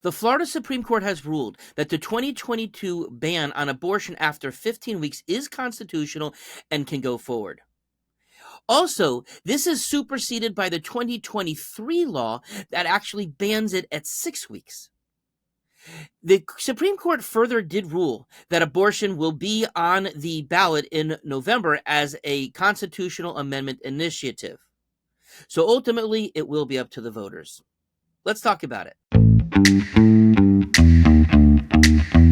The Florida Supreme Court has ruled that the 2022 ban on abortion after 15 weeks is constitutional and can go forward. Also, this is superseded by the 2023 law that actually bans it at 6 weeks. The Supreme Court further did rule that abortion will be on the ballot in November as a constitutional amendment initiative. So ultimately, it will be up to the voters. Let's talk about it.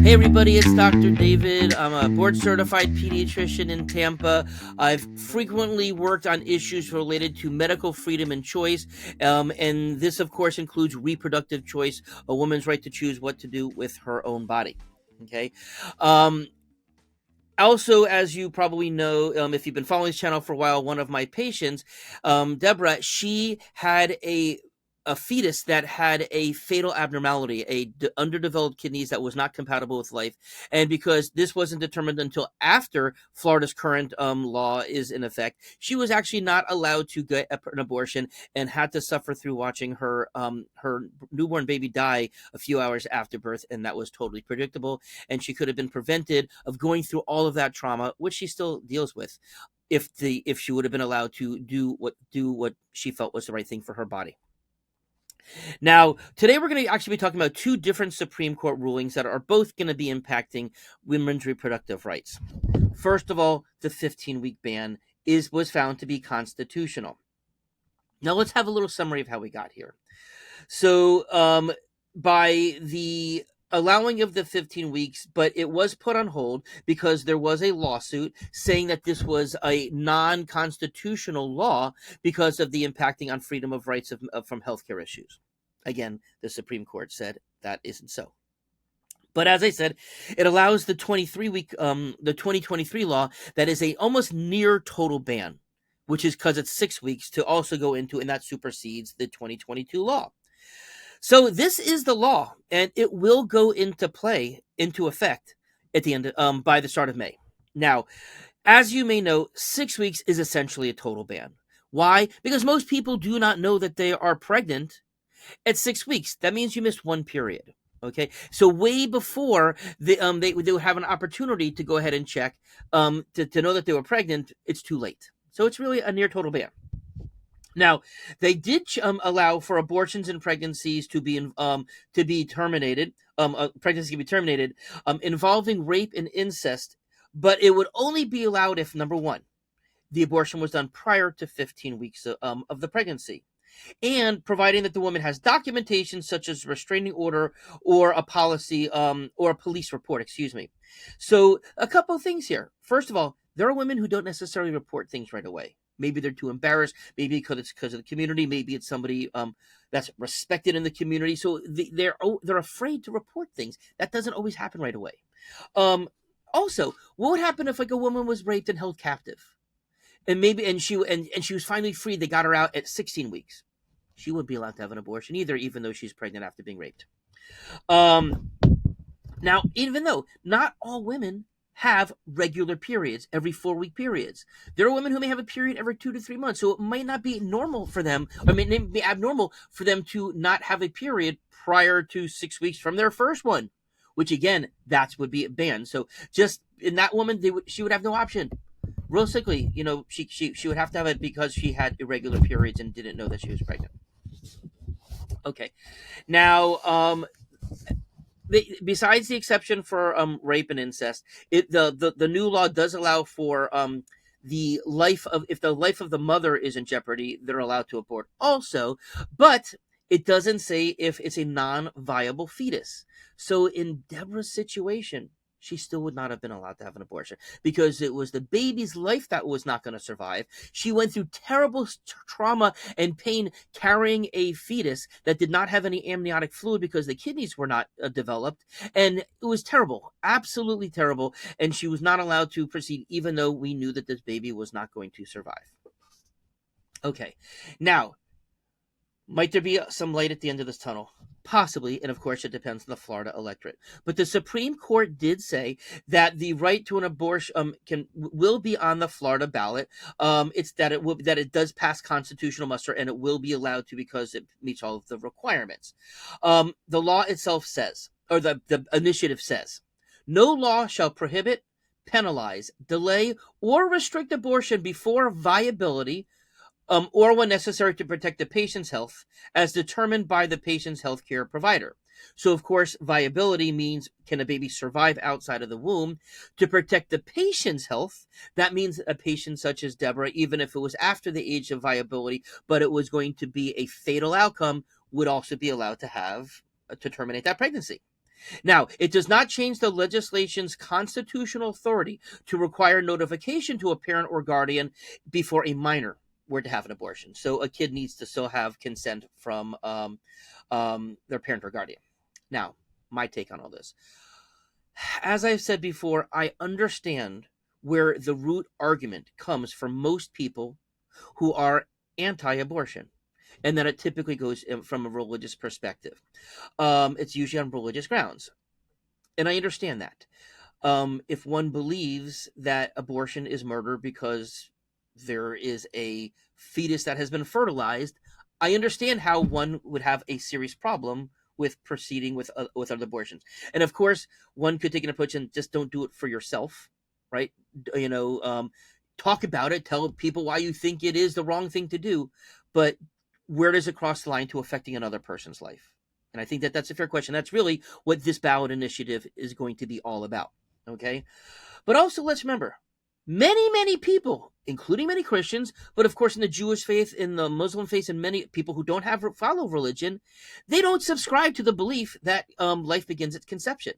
Hey everybody, it's Dr. David. I'm a board-certified pediatrician in Tampa. I've frequently worked on issues related to medical freedom and choice, and this, of course, includes reproductive choice, a woman's right to choose what to do with her own body. Okay. Also, as you probably know, if you've been following this channel for a while, one of my patients, Deborah, she had a fetus that had a fatal abnormality, underdeveloped kidneys that was not compatible with life. And because this wasn't determined until after Florida's current law is in effect, she was actually not allowed to get an abortion and had to suffer through watching her newborn baby die a few hours after birth. And that was totally predictable. And she could have been prevented of going through all of that trauma, which she still deals with, if she would have been allowed to do what she felt was the right thing for her body. Now, today we're going to actually be talking about two different Supreme Court rulings that are both going to be impacting women's reproductive rights. First of all, the 15-week ban was found to be constitutional. Now, let's have a little summary of how we got here. So, by the allowing of the 15 weeks, but it was put on hold because there was a lawsuit saying that this was a non-constitutional law because of the impacting on freedom of rights from healthcare issues. Again, the Supreme Court said that isn't so. But as I said, it allows the 2023 law that is a almost near total ban, which is because it's 6 weeks, to also go into, and that supersedes the 2022 law. So this is the law, and it will go into effect at the end by the start of May. Now, as you may know, 6 weeks is essentially a total ban. Why? Because most people do not know that they are pregnant at 6 weeks. That means you missed one period. Okay, so way before they would have an opportunity to go ahead and check to know that they were pregnant, it's too late. So it's really a near total ban. Now, they did allow for abortions and pregnancies to be terminated. Pregnancy can be terminated involving rape and incest, but it would only be allowed if, number one, the abortion was done prior to 15 weeks of the pregnancy, and providing that the woman has documentation such as a restraining order or a policy or a police report. Excuse me. So, a couple of things here. First of all, there are women who don't necessarily report things right away. Maybe they're too embarrassed. Maybe because of the community. Maybe it's somebody that's respected in the community. So they're afraid to report things. That doesn't always happen right away. Also, what would happen if like a woman was raped and held captive, and she was finally freed? They got her out at 16 weeks. She wouldn't be allowed to have an abortion either, even though she's pregnant after being raped. Now, even though not all women have regular periods, every 4-week periods. There are women who may have a period every 2 to 3 months, so it might not be normal for them, or it may be abnormal for them to not have a period prior to 6 weeks from their first one, which again, that would be banned. So just in that woman, she would have no option. Real simply, she would have to have it because she had irregular periods and didn't know that she was pregnant. Okay, now besides the exception for rape and incest, the new law does allow for if the life of the mother is in jeopardy, they're allowed to abort also, but it doesn't say if it's a non-viable fetus. So in Deborah's situation, she still would not have been allowed to have an abortion because it was the baby's life that was not going to survive. She went through terrible trauma and pain carrying a fetus that did not have any amniotic fluid because the kidneys were not developed. And it was terrible, absolutely terrible. And she was not allowed to proceed, even though we knew that this baby was not going to survive. Okay, now, might there be some light at the end of this tunnel? Possibly, and of course it depends on the Florida electorate. But the Supreme Court did say that the right to an abortion will be on the Florida ballot. It's that it does pass constitutional muster, and it will be allowed to because it meets all of the requirements. The law itself says, or the initiative says, no law shall prohibit, penalize, delay, or restrict abortion before viability, or when necessary to protect the patient's health, as determined by the patient's healthcare provider. So, of course, viability means, can a baby survive outside of the womb? To protect the patient's health, that means a patient such as Deborah, even if it was after the age of viability, but it was going to be a fatal outcome, would also be allowed to terminate that pregnancy. Now, it does not change the legislation's constitutional authority to require notification to a parent or guardian before a minor were to have an abortion. So a kid needs to still have consent from their parent or guardian. Now, my take on all this. As I've said before, I understand where the root argument comes from most people who are anti-abortion, and that it typically goes from a religious perspective. It's usually on religious grounds, and I understand that. If one believes that abortion is murder because there is a fetus that has been fertilized, I understand how one would have a serious problem with proceeding with other abortions. And of course, one could take an approach and just don't do it for yourself, right? Talk about it, tell people why you think it is the wrong thing to do, but where does it cross the line to affecting another person's life? And I think that that's a fair question. That's really what this ballot initiative is going to be all about, okay? But also, let's remember, many people, including many Christians, but of course in the Jewish faith, in the Muslim faith, and many people who don't follow religion, they don't subscribe to the belief that life begins at conception.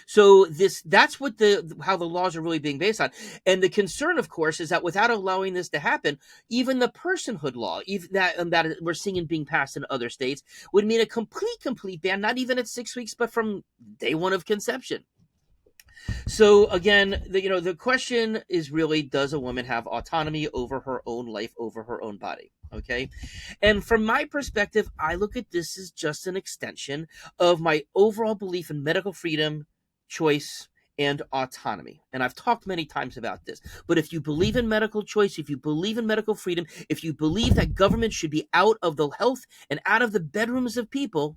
So that's what how the laws are really being based on. And the concern, of course, is that without allowing this to happen, even the personhood law, even that we're seeing being passed in other states, would mean a complete ban, not even at 6 weeks, but from day one of conception. So again, the question is really, does a woman have autonomy over her own life, over her own body? Okay. And from my perspective, I look at this as just an extension of my overall belief in medical freedom, choice, and autonomy. And I've talked many times about this. But if you believe in medical choice, if you believe in medical freedom, if you believe that government should be out of the health and out of the bedrooms of people,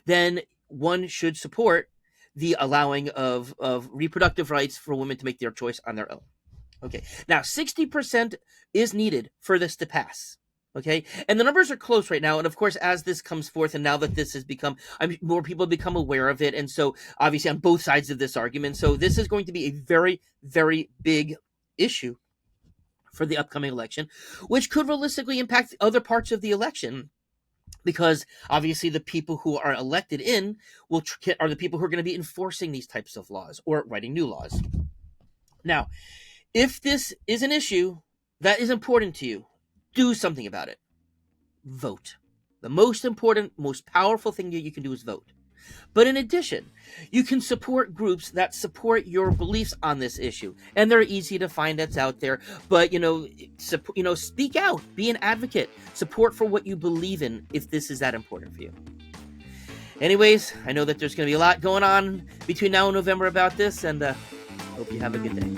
then one should support the allowing of reproductive rights for women to make their choice on their own. Okay. Now, 60% is needed for this to pass. Okay. And the numbers are close right now. And of course, as this comes forth, and now that this has become, more people have become aware of it. And so obviously on both sides of this argument. So this is going to be a very, very big issue for the upcoming election, which could realistically impact other parts of the election. Because obviously the people who are elected in are the people who are going to be enforcing these types of laws or writing new laws. Now, if this is an issue that is important to you, do something about it. Vote. The most important, most powerful thing that you can do is vote. But in addition, you can support groups that support your beliefs on this issue, and they're easy to find. That's out there. But speak out, be an advocate, support for what you believe in if this is that important for you. Anyways, I know that there's going to be a lot going on between now and November about this, and hope you have a good day.